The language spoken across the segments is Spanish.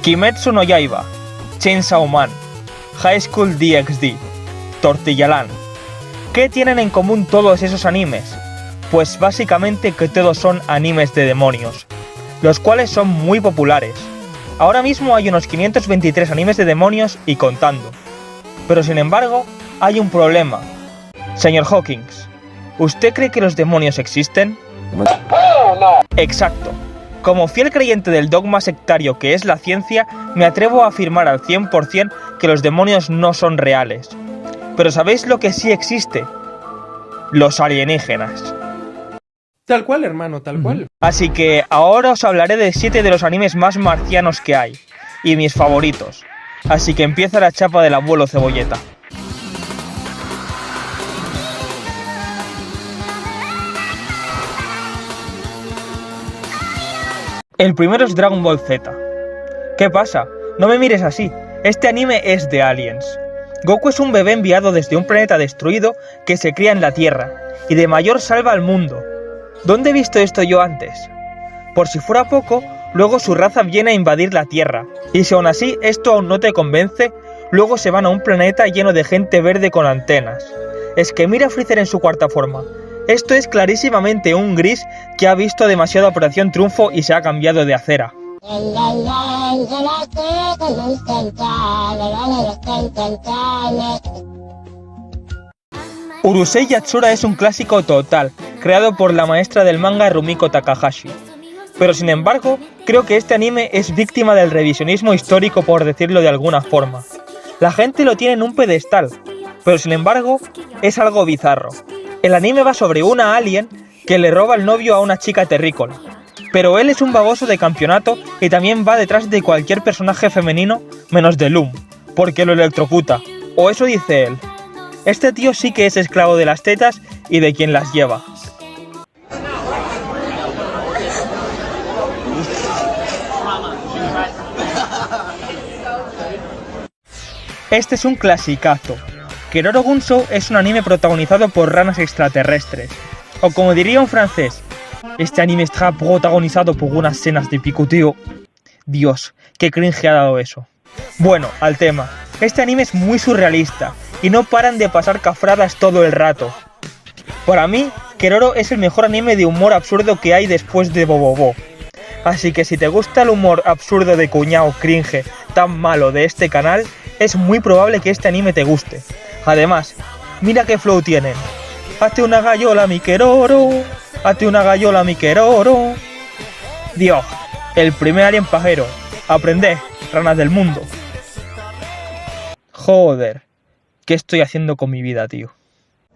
Kimetsu no Yaiba, Chainsaw Man, High School DxD, Tortilla Land. ¿Qué tienen en común todos esos animes? Pues básicamente que todos son animes de demonios, los cuales son muy populares. Ahora mismo hay unos 523 animes de demonios y contando. Pero sin embargo, hay un problema. Señor Hawkins, ¿usted cree que los demonios existen? Exacto. Como fiel creyente del dogma sectario que es la ciencia, me atrevo a afirmar al 100% que los demonios no son reales. Pero ¿sabéis lo que sí existe? Los alienígenas. Tal cual, hermano, tal cual. Así que ahora os hablaré de 7 de los animes más marcianos que hay, y mis favoritos. Así que empieza la chapa del abuelo Cebolleta. El primero es Dragon Ball Z. ¿Qué pasa? No me mires así, este anime es de aliens. Goku es un bebé enviado desde un planeta destruido que se cría en la Tierra, y de mayor salva al mundo. ¿Dónde he visto esto yo antes? Por si fuera poco, luego su raza viene a invadir la Tierra, y si aún así esto aún no te convence, luego se van a un planeta lleno de gente verde con antenas. Es que mira a Freezer en su cuarta forma. Esto es clarísimamente un gris que ha visto demasiada Operación Triunfo y se ha cambiado de acera. Urusei Yatsura es un clásico total, creado por la maestra del manga Rumiko Takahashi. Pero sin embargo, creo que este anime es víctima del revisionismo histórico, por decirlo de alguna forma. La gente lo tiene en un pedestal, pero sin embargo, es algo bizarro. El anime va sobre una alien que le roba el novio a una chica terrícola, pero él es un baboso de campeonato y también va detrás de cualquier personaje femenino menos de Loom, porque lo electrocuta, o eso dice él. Este tío sí que es esclavo de las tetas y de quien las lleva. Este es un clasicazo. Keroro Gunso es un anime protagonizado por ranas extraterrestres. O como diría un francés, este anime está protagonizado por unas escenas de picoteo. Dios, qué cringe ha dado eso. Bueno, al tema. Este anime es muy surrealista y no paran de pasar cafradas todo el rato. Para mí, Keroro es el mejor anime de humor absurdo que hay después de Bobobo. Así que si te gusta el humor absurdo de cuñado cringe tan malo de este canal, es muy probable que este anime te guste. Además, mira qué flow tienen. Hazte una gallola mi Keroro, hazte una gallola mi Keroro. Dios, el primer alien pajero. Aprended, ranas del mundo. Joder, ¿qué estoy haciendo con mi vida, tío?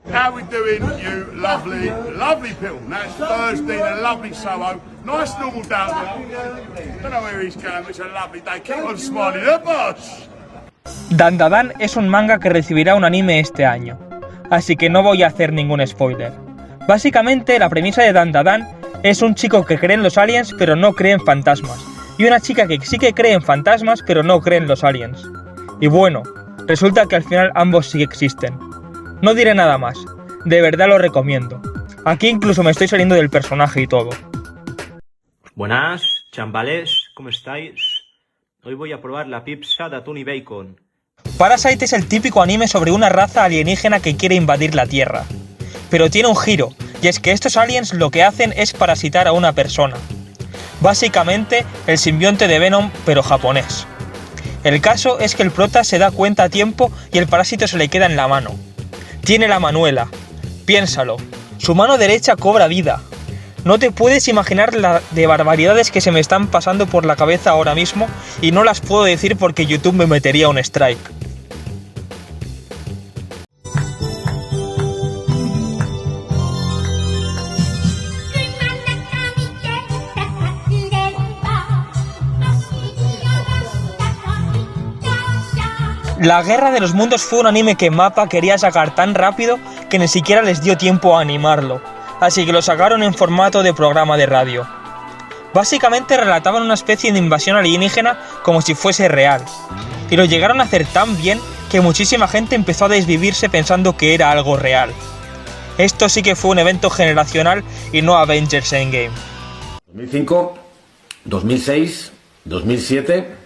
How we doing, you lovely, lovely people? That's Thursday, a lovely Soho. Nice normal down there. Don't know where he's going, but it's a lovely day. Keep on smiling, the boss. Dandadan es un manga que recibirá un anime este año, así que no voy a hacer ningún spoiler. Básicamente, la premisa de Dandadan es un chico que cree en los aliens pero no cree en fantasmas, y una chica que sí que cree en fantasmas pero no cree en los aliens. Y bueno, resulta que al final ambos sí existen. No diré nada más, de verdad lo recomiendo. Aquí incluso me estoy saliendo del personaje y todo. Buenas, chambales, ¿cómo estáis? Hoy voy a probar la pizza de atún y bacon. Parasite es el típico anime sobre una raza alienígena que quiere invadir la Tierra. Pero tiene un giro, y es que estos aliens lo que hacen es parasitar a una persona. Básicamente, el simbionte de Venom, pero japonés. El caso es que el prota se da cuenta a tiempo y el parásito se le queda en la mano. Tiene la manuela. Piénsalo. Su mano derecha cobra vida. No te puedes imaginar la de barbaridades que se me están pasando por la cabeza ahora mismo y no las puedo decir porque YouTube me metería un strike. La Guerra de los Mundos fue un anime que Mappa quería sacar tan rápido que ni siquiera les dio tiempo a animarlo, así que lo sacaron en formato de programa de radio. Básicamente relataban una especie de invasión alienígena como si fuese real, y lo llegaron a hacer tan bien que muchísima gente empezó a desvivirse pensando que era algo real. Esto sí que fue un evento generacional y no Avengers Endgame. 2005, 2006, 2007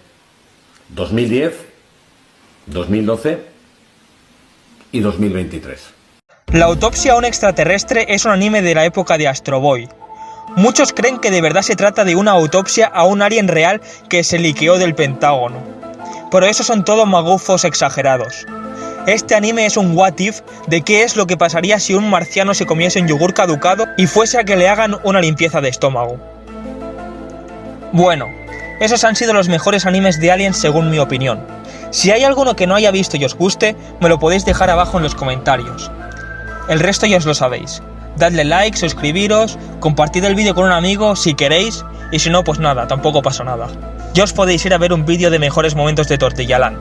2010, 2012 y 2023. La autopsia a un extraterrestre es un anime de la época de Astro Boy. Muchos creen que de verdad se trata de una autopsia a un alien real que se liqueó del Pentágono. Pero eso son todo magufos exagerados. Este anime es un what if de qué es lo que pasaría si un marciano se comiese un yogur caducado y fuese a que le hagan una limpieza de estómago. Bueno, esos han sido los mejores animes de aliens según mi opinión. Si hay alguno que no haya visto y os guste, me lo podéis dejar abajo en los comentarios. El resto ya os lo sabéis. Dadle like, suscribiros, compartid el vídeo con un amigo si queréis, y si no, pues nada, tampoco pasa nada. Ya os podéis ir a ver un vídeo de mejores momentos de Tortillaland.